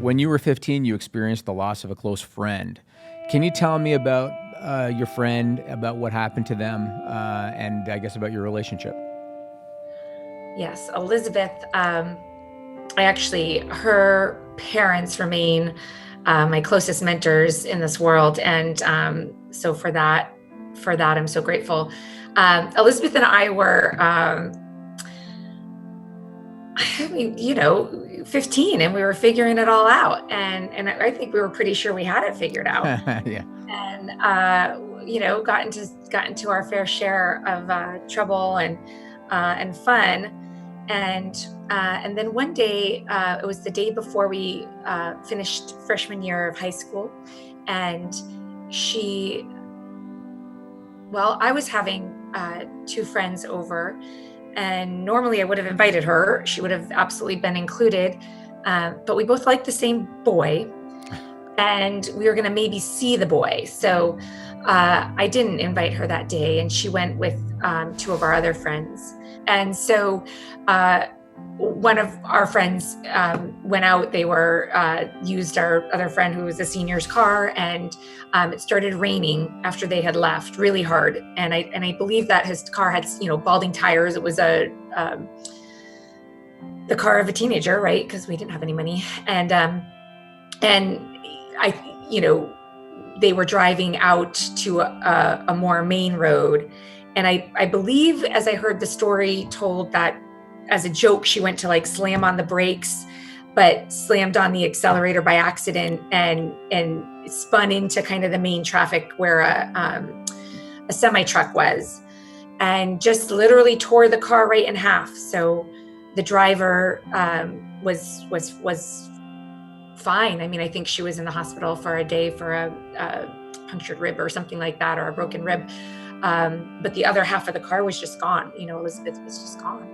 When you were 15, you experienced the loss of a close friend. Can you tell me about your friend, about what happened to them, and I guess about your relationship? Yes, Elizabeth. Her parents remain my closest mentors in this world, and so for that, I'm so grateful. Elizabeth and I were, 15, and we were figuring it all out, and I think we were pretty sure we had it figured out, Yeah. and got into our fair share of trouble and fun. And then one day, it was the day before we finished freshman year of high school, and I was having two friends over, and normally I would have invited her. She would have absolutely been included, but we both liked the same boy, and we were going to maybe see the boy. So I didn't invite her that day, and she went with two of our other friends. And so one of our friends went out. They used our other friend who was a senior's car, and it started raining after they had left really hard. And I believe that his car had balding tires. It was the car of a teenager, right? Because we didn't have any money, and they were driving out to a more main road. And I believe, as I heard the story told, that as a joke, she went to slam on the brakes, but slammed on the accelerator by accident and spun into kind of the main traffic where a semi truck was, and just literally tore the car right in half. So the driver was fine. I mean, I think she was in the hospital for a day for a punctured rib or something like that, or a broken rib. But the other half of the car was just gone. Elizabeth was just gone.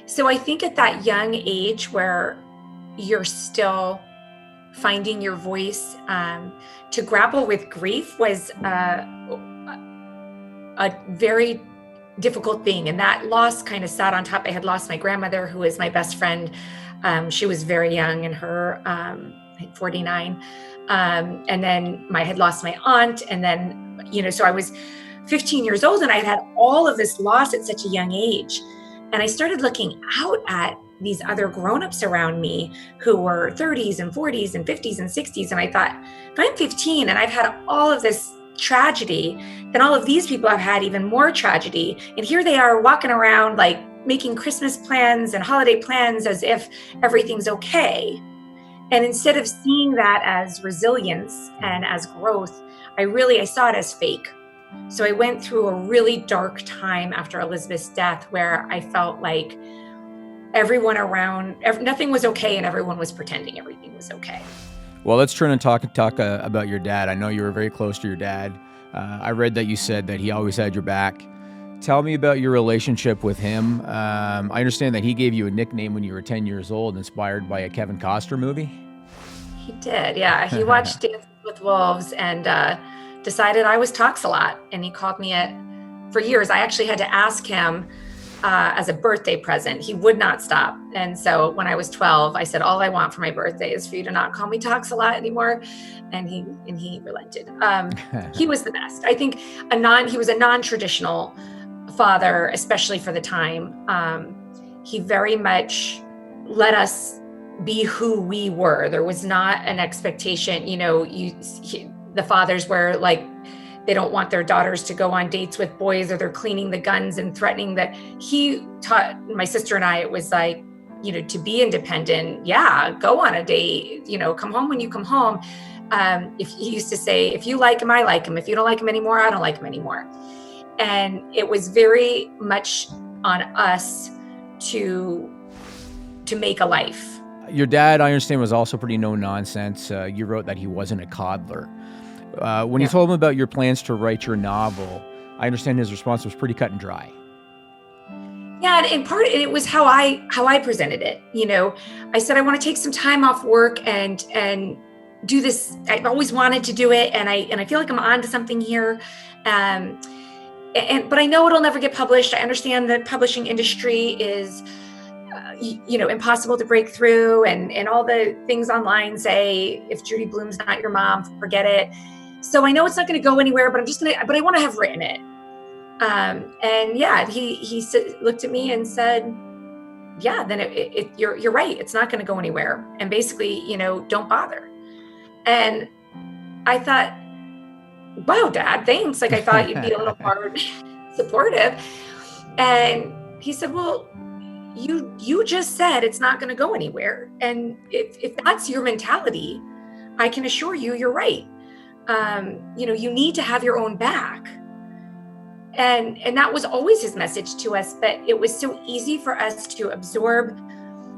So I think at that young age where you're still finding your voice, to grapple with grief was a very difficult thing. And that loss kind of sat on top. I had lost my grandmother, who was my best friend. She was very young, in her 49. And then I had lost my aunt. And then, so I was 15 years old, and I had all of this loss at such a young age. And I started looking out at these other grownups around me who were 30s and 40s and 50s and 60s. And I thought, if I'm 15 and I've had all of this tragedy, then all of these people have had even more tragedy. And here they are walking around making Christmas plans and holiday plans as if everything's okay. And instead of seeing that as resilience and as growth, I saw it as fake. So I went through a really dark time after Elizabeth's death, where I felt like everyone around, nothing was okay, and everyone was pretending everything was okay. Well, let's turn and talk about your dad. I know you were very close to your dad. I read that you said that he always had your back. Tell me about your relationship with him. I understand that he gave you a nickname when you were 10 years old, inspired by a Kevin Costner movie. He did, yeah. He watched Dances with Wolves and decided I was Tox-a-lot, and he called me it for years. I actually had to ask him as a birthday present. He would not stop. And so when I was 12, I said, all I want for my birthday is for you to not call me Tox-a-lot anymore. And he relented. He was the best. I think he was a non-traditional father, especially for the time. He very much let us be who we were. There was not an expectation, the fathers were they don't want their daughters to go on dates with boys, or they're cleaning the guns and threatening that. He taught my sister and I, it was to be independent. Yeah, go on a date, come home when you come home. If he used to say, if you like him, I like him. If you don't like him anymore, I don't like him anymore. And it was very much on us to make a life. Your dad, I understand, was also pretty no nonsense. You wrote that he wasn't a coddler. When you told him about your plans to write your novel, I understand his response was pretty cut and dry. Yeah, and it was how I presented it. I said I want to take some time off work and do this. I've always wanted to do it, and I feel like I'm onto something here. But I know it'll never get published. I understand the publishing industry is impossible to break through, and all the things online say, if Judy Blume's not your mom, forget it. So I know it's not going to go anywhere, but I want to have written it. And yeah, he looked at me and said, yeah, then you're right. It's not going to go anywhere. And basically, don't bother. And I thought, wow, Dad, thanks. Like, I thought you'd be a little more supportive. And he said, well, you just said it's not going to go anywhere. And if that's your mentality, I can assure you, you're right. You need to have your own back. And that was always his message to us, but it was so easy for us to absorb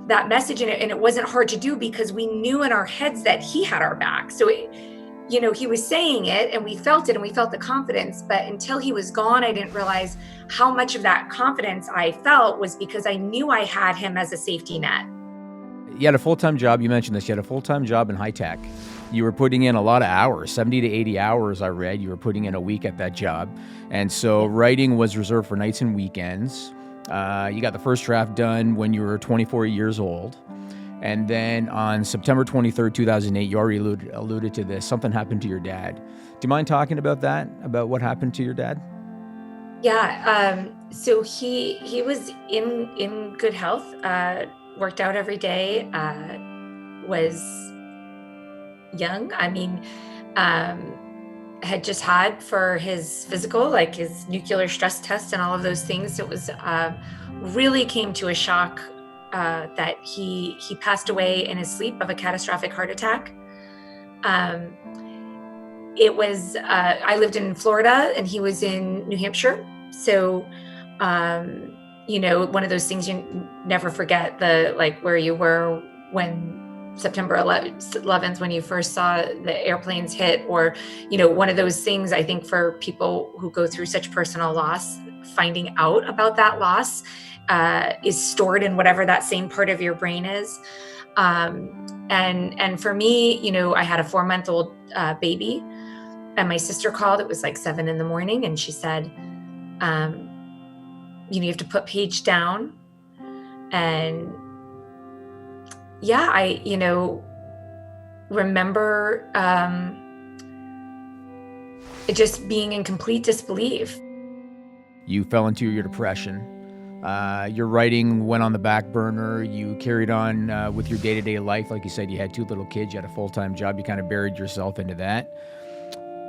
that message, and it wasn't hard to do because we knew in our heads that he had our back. So he was saying it and we felt it and we felt the confidence, but until he was gone, I didn't realize how much of that confidence I felt was because I knew I had him as a safety net. You had a full-time job. You mentioned this. You had a full-time job in high tech. You were putting in a lot of hours, 70 to 80 hours, I read. You were putting in a week at that job. And so writing was reserved for nights and weekends. You got the first draft done when you were 24 years old. And then on September 23rd, 2008, you already alluded to this, something happened to your dad. Do you mind talking about that, about what happened to your dad? Yeah. So he was in good health, worked out every day, was young. I mean, had just had for his physical, like his nuclear stress test and all of those things. It was really came to a shock that he passed away in his sleep of a catastrophic heart attack. It was, I lived in Florida and he was in New Hampshire. So, one of those things you never forget, where you were when September 11th, when you first saw the airplanes hit, or, one of those things, I think, for people who go through such personal loss, finding out about that loss is stored in whatever that same part of your brain is. And for me, I had a 4-month-old baby, and my sister called. It was like 7 a.m. and she said, you have to put Paige down. And yeah, I, remember just being in complete disbelief. You fell into your depression. Your writing went on the back burner. You carried on with your day-to-day life. Like you said, you had 2 little kids, you had a full-time job. You kind of buried yourself into that.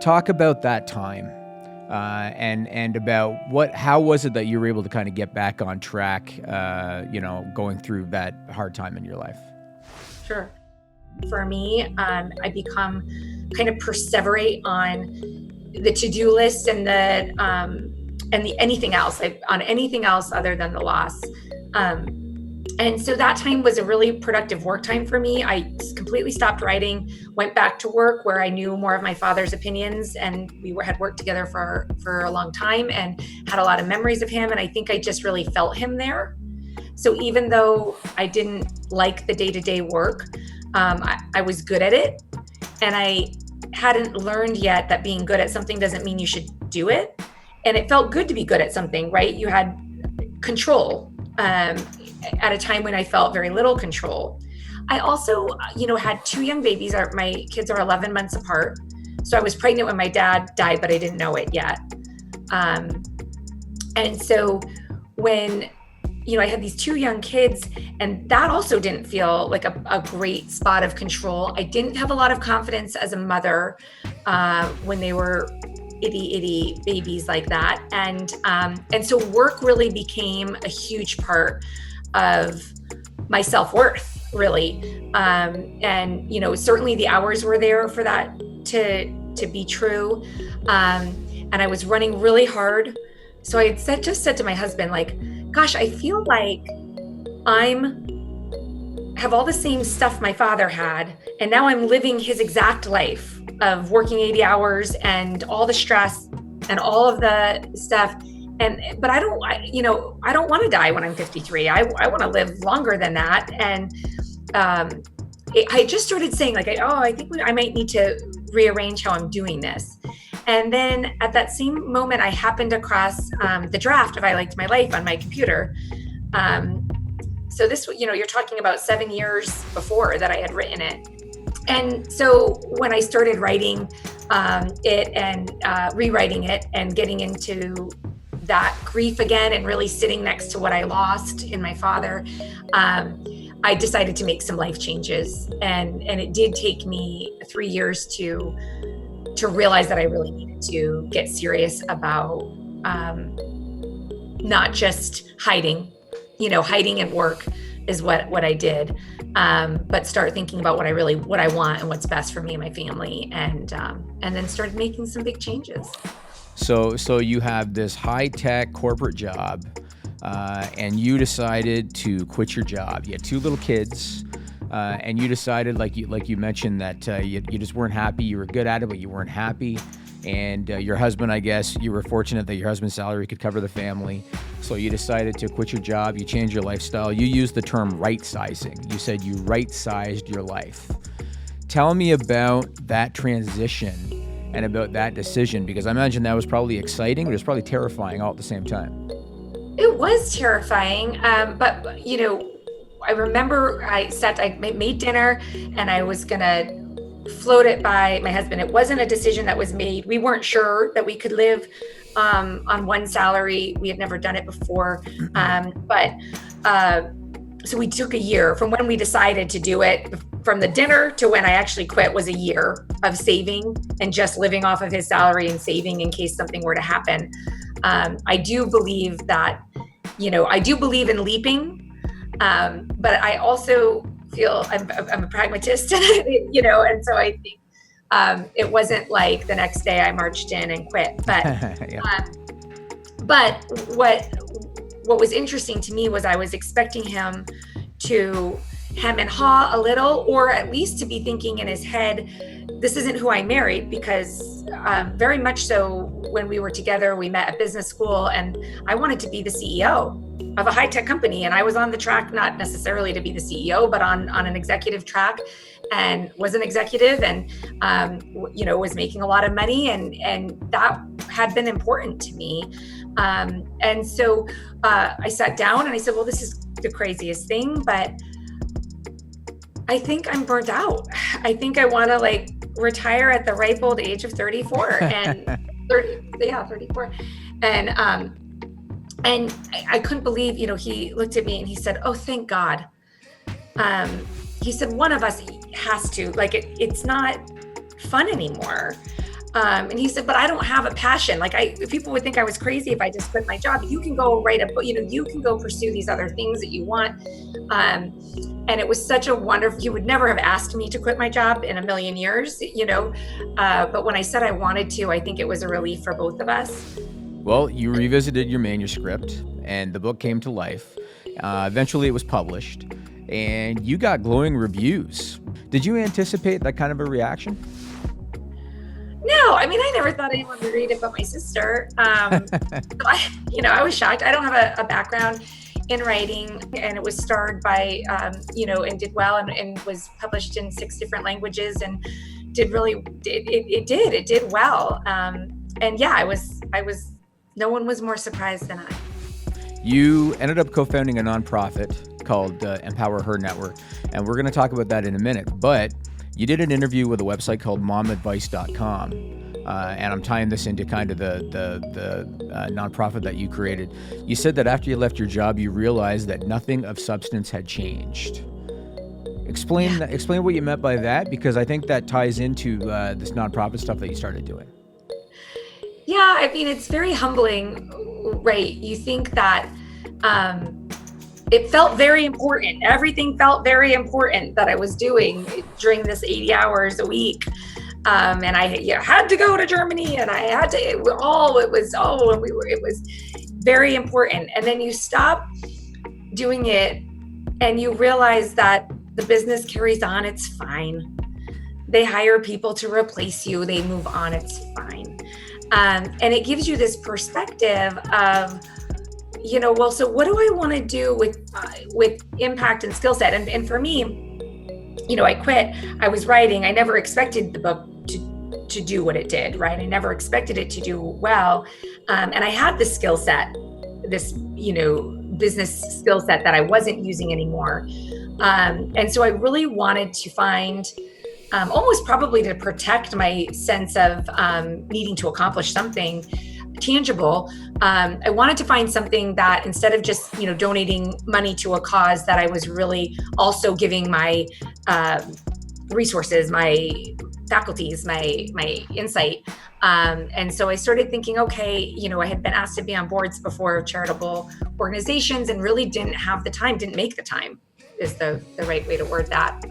Talk about that time and about how was it that you were able to kind of get back on track, going through that hard time in your life? Sure. For me, I become kind of perseverate on the to-do list and the anything else, on anything else other than the loss. And so that time was a really productive work time for me. I completely stopped writing, went back to work where I knew more of my father's opinions, and we had worked together for a long time and had a lot of memories of him. And I think I just really felt him there. So even though I didn't like the day-to-day work, I was good at it. And I hadn't learned yet that being good at something doesn't mean you should do it. And it felt good to be good at something, right? You had control at a time when I felt very little control. I also, had 2 young babies. My kids are 11 months apart. So I was pregnant when my dad died, but I didn't know it yet. And so when I had these 2 young kids, and that also didn't feel like a great spot of control. I didn't have a lot of confidence as a mother when they were itty babies like that. And so work really became a huge part of my self-worth, really. And certainly the hours were there for that to be true. And I was running really hard. So I had just said to my husband, gosh, I feel like have all the same stuff my father had, and now I'm living his exact life of working 80 hours and all the stress and all of the stuff. But I don't want to die when I'm 53. I want to live longer than that. And I just started saying I think I might need to rearrange how I'm doing this. And then at that same moment, I happened across the draft of I Liked My Life on my computer. So this, you're talking about 7 years before that I had written it. And so when I started writing it and rewriting it and getting into that grief again and really sitting next to what I lost in my father, I decided to make some life changes. And it did take me 3 years to realize that I really needed to get serious about not just hiding. Hiding at work is what I did, but start thinking about what I want and what's best for me and my family, and then started making some big changes. So you have this high-tech corporate job, and you decided to quit your job. You had 2 little kids, and you decided, like you mentioned, that you just weren't happy. You were good at it, but you weren't happy. And your husband, I guess, you were fortunate that your husband's salary could cover the family. So you decided to quit your job. You changed your lifestyle. You used the term right-sizing. You said you right-sized your life. Tell me about that transition and about that decision, because I imagine that was probably exciting, but it was probably terrifying all at the same time. It was terrifying, but I remember I made dinner and I was gonna float it by my husband. It wasn't a decision that was made. We weren't sure that we could live on one salary. We had never done it before, so we took a year from when we decided to do it. From the dinner to when I actually quit was a year of saving and just living off of his salary and saving in case something were to happen. I do believe that, I do believe in leaping, but I also feel I'm a pragmatist, and so I think it wasn't like the next day I marched in and quit. But Yeah. But what was interesting to me was I was expecting him to hem and haw a little, or at least to be thinking in his head, this isn't who I married, because very much so when we were together, we met at business school, and I wanted to be the CEO of a high-tech company. And I was on the track, not necessarily to be the CEO, but on an executive track, and was an executive, and was making a lot of money, and that had been important to me. And so I sat down and I said, well, this is the craziest thing, but I think I'm burnt out. I think I want to retire at the ripe old age of 34 and 34. And I couldn't believe, he looked at me and he said, oh, thank God. He said, one of us has to, it's not fun anymore. And he said, but I don't have a passion. People would think I was crazy if I just quit my job. You can go write a book, you can go pursue these other things that you want. And it was such a wonderful, he would never have asked me to quit my job in a million years, but when I said I wanted to, I think it was a relief for both of us. Well, you revisited your manuscript and the book came to life. Eventually it was published and you got glowing reviews. Did you anticipate that kind of a reaction? No, I never thought anyone would read it but my sister. I was shocked. I don't have a background in writing, and it was starred by, and did well, and was published in 6 different languages, and did well. And yeah, I was, no one was more surprised than I. You ended up co-founding a nonprofit called Empower Her Network, and we're going to talk about that in a minute, but you did an interview with a website called momadvice.com, and I'm tying this into kind of the nonprofit that you created. You said that after you left your job, you realized that nothing of substance had changed. Explain what you meant by that, because I think that ties into this nonprofit stuff that you started doing. Yeah, it's very humbling, right? You think that it felt very important. Everything felt very important that I was doing during this 80 hours a week. And I had to go to Germany, and I had to, it was very important. And then you stop doing it and you realize that the business carries on, it's fine. They hire people to replace you, they move on, it's fine. And it gives you this perspective of, so what do I want to do with impact and skill set? And for me, I quit, I was writing, I never expected the book to do what it did, right? I never expected it to do well. And I had the skill set, this, business skill set that I wasn't using anymore. And so I really wanted to find, almost probably to protect my sense of needing to accomplish something tangible. I wanted to find something that instead of just, donating money to a cause, that I was really also giving my resources, my faculties, my insight. And so I started thinking, okay, I had been asked to be on boards before of charitable organizations and really didn't make the time is the right way to word that.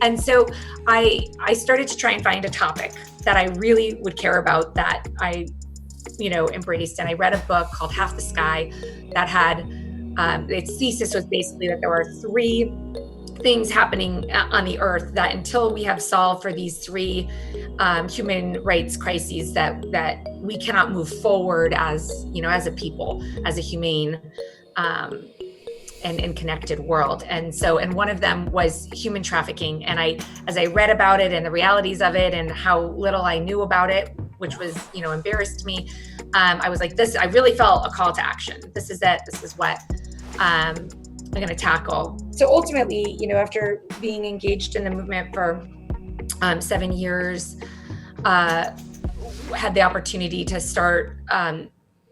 And so I started to try and find a topic that I really would care about, that I, embraced. And I read a book called Half the Sky that had, its thesis was basically that there are 3 things happening on the earth that until we have solved for these 3 human rights crises, that we cannot move forward as, as a people, as a humane and connected world. And one of them was human trafficking. And as I read about it and the realities of it and how little I knew about it, which was, embarrassed me, I was like, I really felt a call to action. This is it. This is what I'm going to tackle. So ultimately, after being engaged in the movement for 7 years, had the opportunity to start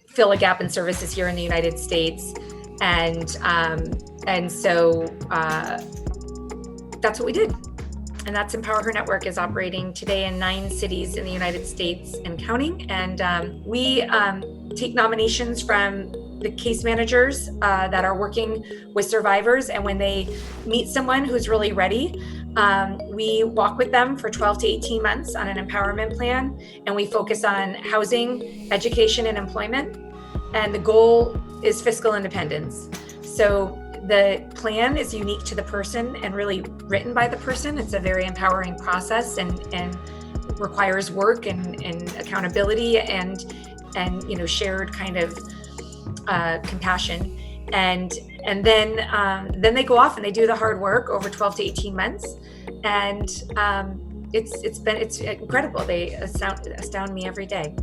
fill a gap in services here in the United States. And so that's what we did. And that's Empower Her Network is operating today in 9 cities in the United States and counting. And we take nominations from the case managers that are working with survivors. And when they meet someone who's really ready, we walk with them for 12 to 18 months on an empowerment plan. And we focus on housing, education, and employment. And the goal is fiscal independence. So the plan is unique to the person and really written by the person. It's a very empowering process and requires work and accountability and shared kind of compassion. And then they go off and they do the hard work over 12 to 18 months. And it's incredible. They astound me every day.